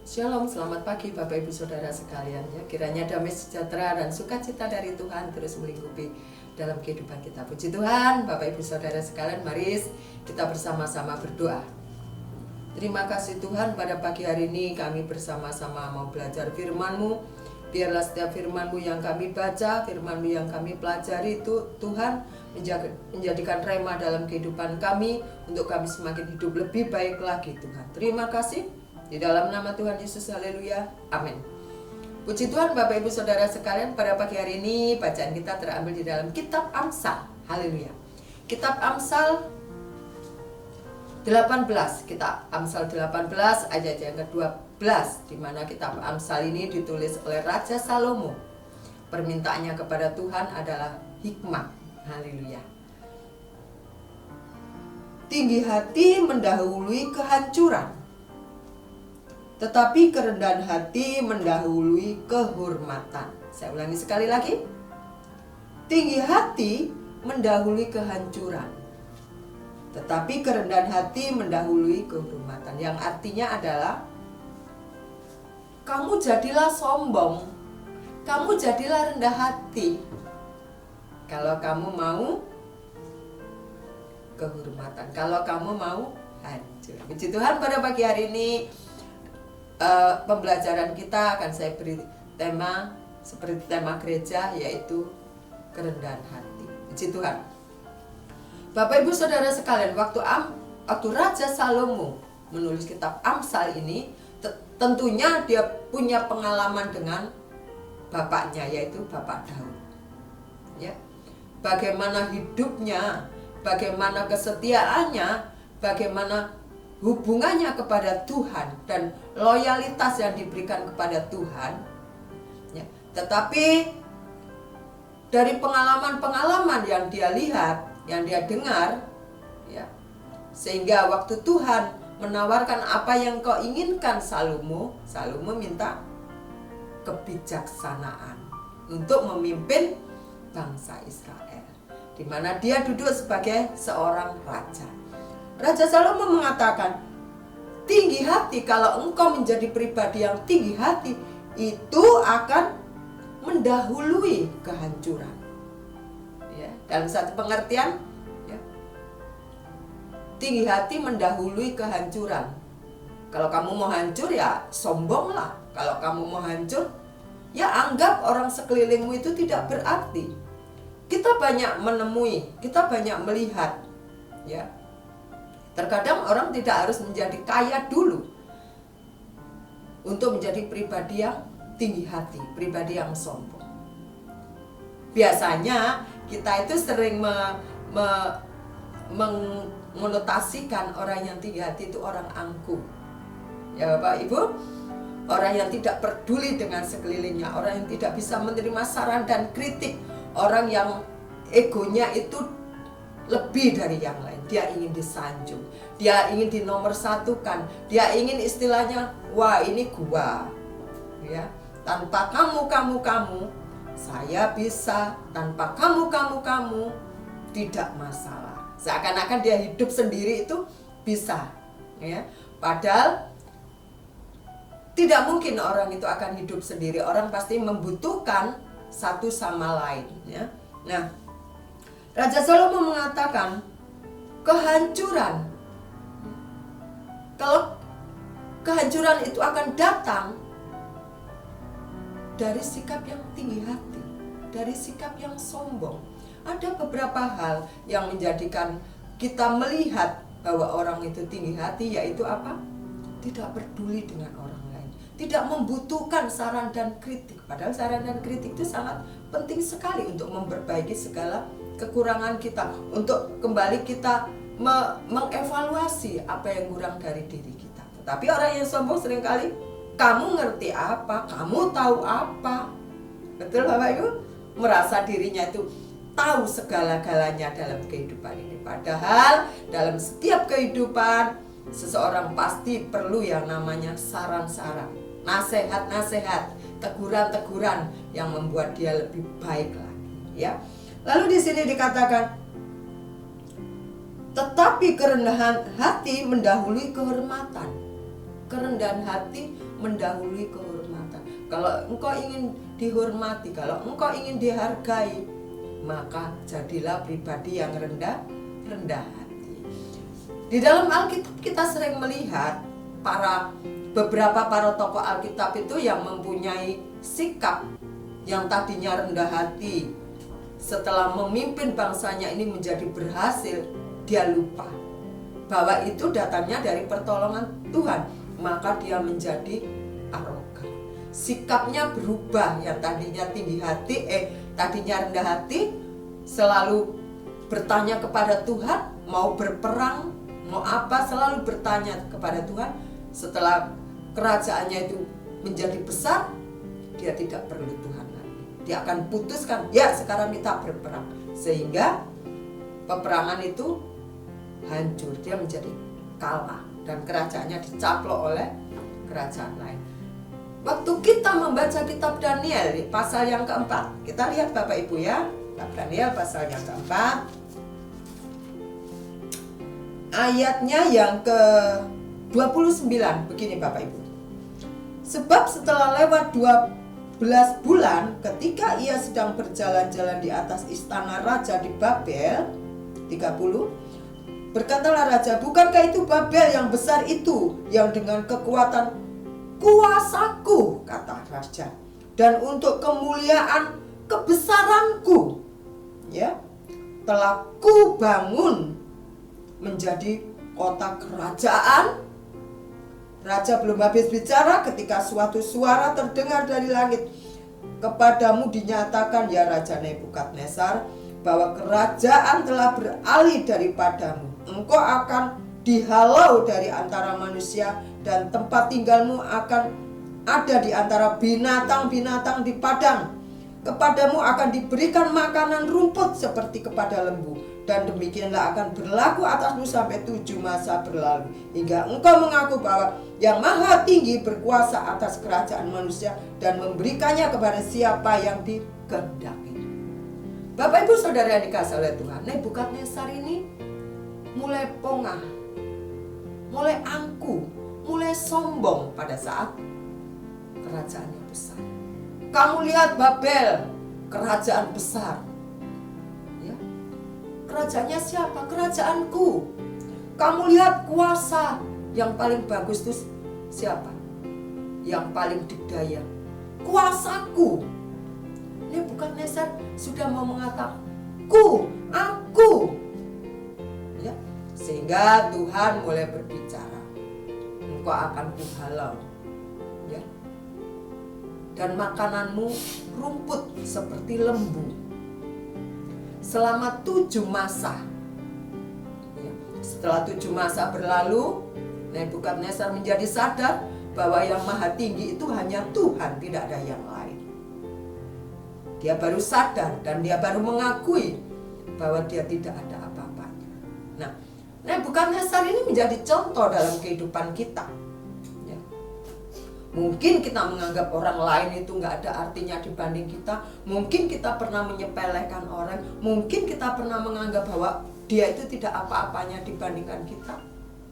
Shalom, selamat pagi Bapak Ibu Saudara sekalian ya. Kiranya damai sejahtera dan sukacita dari Tuhan terus melingkupi dalam kehidupan kita. Puji Tuhan, Bapak Ibu Saudara sekalian, mari kita bersama-sama berdoa. Terima kasih Tuhan, pada pagi hari ini kami bersama-sama mau belajar firman-Mu. Biarlah setiap firman-Mu yang kami baca, firman-Mu yang kami pelajari itu Tuhan menjadikan rema dalam kehidupan kami, untuk kami semakin hidup lebih baik lagi Tuhan. Terima kasih. Di dalam nama Tuhan Yesus, haleluya, amin. Puji Tuhan Bapak Ibu Saudara sekalian, pada pagi hari ini bacaan kita terambil di dalam kitab Amsal, haleluya. Kitab Amsal 18, kitab Amsal 18 ayat yang ke-12, di mana kitab Amsal ini ditulis oleh Raja Salomo. Permintaannya kepada Tuhan adalah hikmah, haleluya. Tinggi hati mendahului kehancuran, tetapi kerendahan hati mendahului kehormatan. Saya ulangi sekali lagi. Tinggi hati mendahului kehancuran, tetapi kerendahan hati mendahului kehormatan. Yang artinya adalah, kamu jadilah sombong, kamu jadilah rendah hati kalau kamu mau kehormatan, kalau kamu mau hancur. Puji Tuhan, pada pagi hari ini pembelajaran kita akan saya beri tema seperti tema gereja, yaitu kerendahan hati. Puji Tuhan. Bapak Ibu Saudara sekalian, waktu Raja Salomo menulis kitab Amsal ini, tentunya dia punya pengalaman dengan bapaknya, yaitu Bapak Daud. Ya. Bagaimana hidupnya, bagaimana kesetiaannya, bagaimana hubungannya kepada Tuhan dan loyalitas yang diberikan kepada Tuhan ya. Tetapi dari pengalaman-pengalaman yang dia lihat, yang dia dengar ya, sehingga waktu Tuhan menawarkan apa yang kau inginkan Salomo minta kebijaksanaan untuk memimpin bangsa Israel, di mana dia duduk sebagai seorang raja. Raja Salomo mengatakan, tinggi hati, kalau engkau menjadi pribadi yang tinggi hati, itu akan mendahului kehancuran. Ya, dalam satu pengertian, ya, tinggi hati mendahului kehancuran. Kalau kamu mau hancur, ya sombonglah. Kalau kamu mau hancur, ya anggap orang sekelilingmu itu tidak berarti. Kita banyak menemui, kita banyak melihat, ya. Terkadang orang tidak harus menjadi kaya dulu untuk menjadi pribadi yang tinggi hati, pribadi yang sombong. Biasanya kita itu sering mengonotasikan orang yang tinggi hati itu orang angkuh. Ya Bapak Ibu, orang yang tidak peduli dengan sekelilingnya, orang yang tidak bisa menerima saran dan kritik, orang yang egonya itu lebih dari yang lain. Dia ingin disanjung, dia ingin dinomorsatukan, dia ingin istilahnya, wah ini gua ya, tanpa kamu saya bisa, tanpa kamu tidak masalah. Seakan-akan dia hidup sendiri itu bisa ya. Padahal tidak mungkin orang itu akan hidup sendiri. Orang pasti membutuhkan satu sama lain ya. Nah, Raja Salomo mengatakan kehancuran. Kalau kehancuran itu akan datang dari sikap yang tinggi hati, dari sikap yang sombong. Ada beberapa hal yang menjadikan kita melihat bahwa orang itu tinggi hati, yaitu apa? Tidak peduli dengan orang lain, tidak membutuhkan saran dan kritik. Padahal saran dan kritik itu sangat penting sekali untuk memperbaiki segala kekurangan kita, untuk kembali kita mengevaluasi apa yang kurang dari diri kita. Tetapi orang yang sombong seringkali, kamu ngerti apa, kamu tahu apa. Betul Bapak Ibu? Merasa dirinya itu tahu segala-galanya dalam kehidupan ini. Padahal dalam setiap kehidupan, seseorang pasti perlu yang namanya saran-saran, nasihat-nasihat, teguran-teguran yang membuat dia lebih baik lagi ya. Lalu di sini dikatakan, tetapi kerendahan hati mendahului kehormatan. Kerendahan hati mendahului kehormatan. Kalau engkau ingin dihormati, kalau engkau ingin dihargai, maka jadilah pribadi yang rendah hati. Di dalam Alkitab kita sering melihat beberapa para tokoh Alkitab itu yang mempunyai sikap yang tadinya rendah hati. Setelah memimpin bangsanya ini menjadi berhasil, dia lupa bahwa itu datangnya dari pertolongan Tuhan, maka dia menjadi arogan. Sikapnya berubah, yang tadinya tadinya rendah hati, selalu bertanya kepada Tuhan, mau berperang, mau apa, selalu bertanya kepada Tuhan. Setelah kerajaannya itu menjadi besar, dia tidak perlu Tuhan lagi. Dia akan putuskan, ya sekarang kita berperang. Sehingga peperangan itu hancur, dia menjadi kalah dan kerajaannya dicaplok oleh kerajaan lain. Waktu kita membaca kitab Daniel di pasal yang keempat, kita lihat Bapak Ibu ya, kitab Daniel pasal yang keempat, ayatnya yang ke-29, begini Bapak Ibu. Sebab setelah lewat 12 bulan, ketika ia sedang berjalan-jalan di atas istana raja di Babel, 30, berkatalah raja, bukankah itu Babel yang besar itu, yang dengan kekuatan kuasaku, kata raja, dan untuk kemuliaan kebesaranku, ya, telah ku bangun menjadi kota kerajaan. Raja belum habis bicara ketika suatu suara terdengar dari langit, kepadamu dinyatakan ya Raja Nebukadnezar, bahwa kerajaan telah beralih daripadamu. Engkau akan dihalau dari antara manusia, dan tempat tinggalmu akan ada di antara binatang-binatang di padang. Kepadamu akan diberikan makanan rumput seperti kepada lembu, dan demikianlah akan berlaku atasmu sampai 7 masa berlalu, hingga engkau mengaku bahwa yang maha tinggi berkuasa atas kerajaan manusia dan memberikannya kepada siapa yang dikehendaki. Bapak Ibu Saudara yang dikasihi oleh Tuhan, Nebukadnezar ini mulai pongah, mulai angkuh, mulai sombong pada saat kerajaannya besar. Kamu lihat Babel, kerajaan besar, ya. Kerajaannya siapa? Kerajaanku. Kamu lihat kuasa yang paling bagus itu siapa? Yang paling dikdaya, kuasaku. Nebukadnezar sudah mau mengatakan aku, ya. Sehingga Tuhan mulai berbicara, engkau akan kuhalau, ya, dan makananmu rumput seperti lembu selama 7 masa. Ya. Setelah 7 masa berlalu, Nebukadnezar menjadi sadar bahwa yang maha tinggi itu hanya Tuhan, tidak ada yang lain. Dia baru sadar dan dia baru mengakui bahwa dia tidak ada apa-apanya. Nah, Nebukadnezar ini menjadi contoh dalam kehidupan kita. Ya. Mungkin kita menganggap orang lain itu nggak ada artinya dibanding kita. Mungkin kita pernah menyepelekan orang. Mungkin kita pernah menganggap bahwa dia itu tidak apa-apanya dibandingkan kita.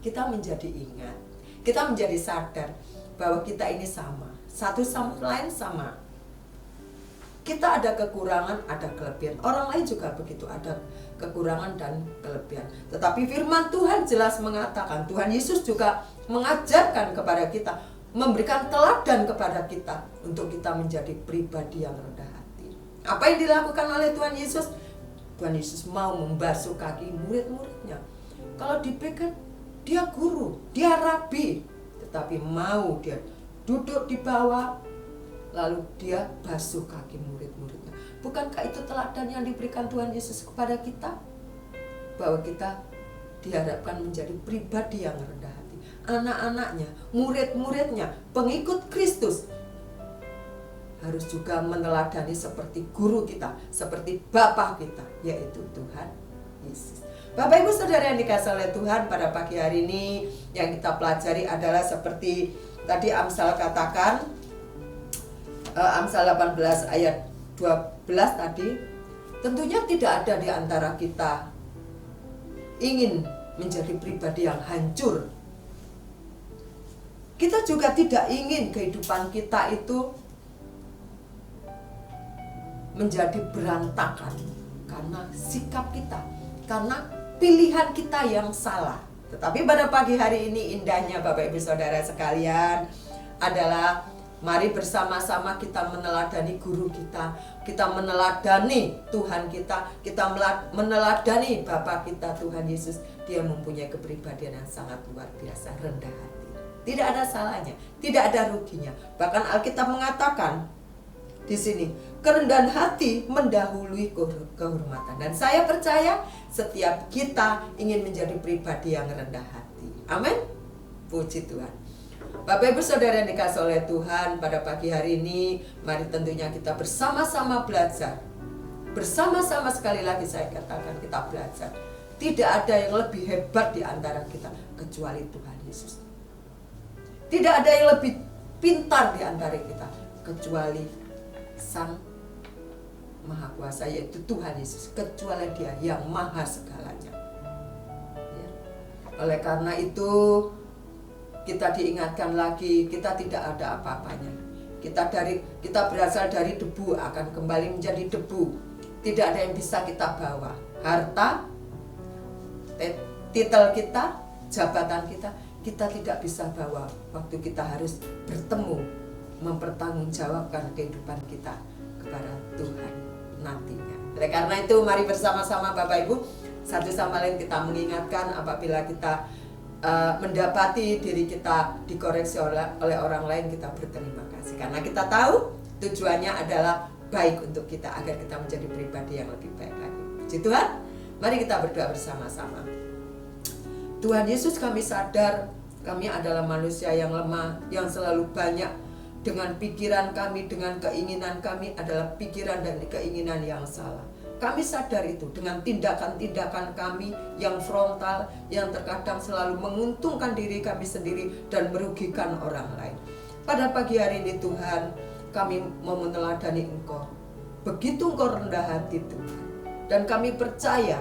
Kita menjadi ingat, kita menjadi sadar bahwa kita ini sama, satu sama lain sama. Kita ada kekurangan, ada kelebihan. Orang lain juga begitu, ada kekurangan dan kelebihan. Tetapi firman Tuhan jelas mengatakan, Tuhan Yesus juga mengajarkan kepada kita, memberikan teladan kepada kita untuk kita menjadi pribadi yang rendah hati. Apa yang dilakukan oleh Tuhan Yesus? Tuhan Yesus mau membasuh kaki murid-muridnya. Kalau dipikir dia guru, dia rabi, tetapi mau dia duduk di bawah, lalu dia basuh kaki murid-muridnya. Bukankah itu teladan yang diberikan Tuhan Yesus kepada kita? Bahwa kita diharapkan menjadi pribadi yang rendah hati. Anak-anaknya, murid-muridnya, pengikut Kristus harus juga meneladani seperti guru kita, seperti Bapa kita, yaitu Tuhan Yesus. Bapak Ibu Saudara yang dikasihi oleh Tuhan, pada pagi hari ini yang kita pelajari adalah seperti tadi Amsal katakan, Amsal 18 ayat 12 tadi, tentunya tidak ada di antara kita ingin menjadi pribadi yang hancur. Kita juga tidak ingin kehidupan kita itu menjadi berantakan karena sikap kita, karena pilihan kita yang salah. Tetapi pada pagi hari ini indahnya Bapak Ibu Saudara sekalian adalah mari bersama-sama kita meneladani guru kita meneladani Tuhan kita meneladani Bapa kita Tuhan Yesus. Dia mempunyai kepribadian yang sangat luar biasa, rendah hati. Tidak ada salahnya, tidak ada ruginya. Bahkan Alkitab mengatakan di sini, kerendahan hati mendahului kehormatan. Dan saya percaya setiap kita ingin menjadi pribadi yang rendah hati. Amin. Puji Tuhan. Bapak Ibu Saudara yang dikasihi oleh Tuhan, pada pagi hari ini mari tentunya kita bersama-sama belajar. Bersama-sama, sekali lagi saya katakan, kita belajar. Tidak ada yang lebih hebat di antara kita kecuali Tuhan Yesus. Tidak ada yang lebih pintar di antara kita kecuali Sang Maha Kuasa, yaitu Tuhan Yesus. Kecuali Dia yang maha segalanya ya. Oleh karena itu kita diingatkan lagi, kita tidak ada apa-apanya. Kita berasal dari debu, akan kembali menjadi debu. Tidak ada yang bisa kita bawa. Harta, titel kita, jabatan kita tidak bisa bawa waktu kita harus bertemu, mempertanggungjawabkan kehidupan kita kepada Tuhan nantinya. Oleh karena itu mari bersama-sama Bapak Ibu, satu sama lain kita mengingatkan apabila kita mendapati diri kita dikoreksi oleh orang lain, kita berterima kasih karena kita tahu tujuannya adalah baik untuk kita, agar kita menjadi pribadi yang lebih baik lagi. Puji Tuhan. Mari kita berdoa bersama-sama. Tuhan Yesus, kami sadar kami adalah manusia yang lemah, yang selalu banyak dengan pikiran kami, dengan keinginan kami adalah pikiran dan keinginan yang salah. Kami sadar itu dengan tindakan-tindakan kami yang frontal, yang terkadang selalu menguntungkan diri kami sendiri dan merugikan orang lain. Pada pagi hari ini Tuhan, kami mau meneladani Engkau. Begitu Engkau rendah hati Tuhan. Dan kami percaya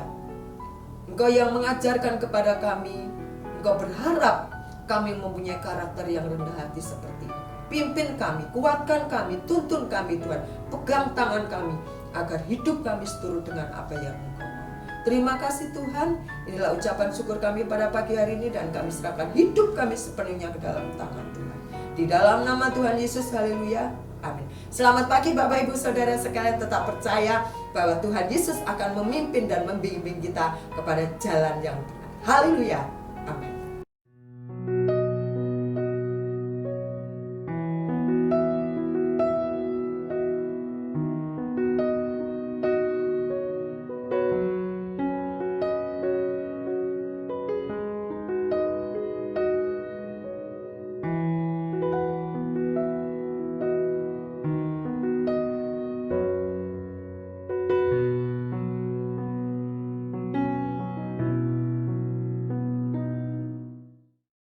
Engkau yang mengajarkan kepada kami, Engkau berharap kami mempunyai karakter yang rendah hati seperti ini. Pimpin kami, kuatkan kami, tuntun kami Tuhan. Pegang tangan kami agar hidup kami seturut dengan apa yang Engkau mau. Terima kasih Tuhan. Inilah ucapan syukur kami pada pagi hari ini, dan kami serahkan hidup kami sepenuhnya ke dalam tangan Tuhan. Di dalam nama Tuhan Yesus, haleluya, amin. Selamat pagi Bapak Ibu Saudara sekalian, tetap percaya bahwa Tuhan Yesus akan memimpin dan membimbing kita kepada jalan yang benar. Haleluya, amin.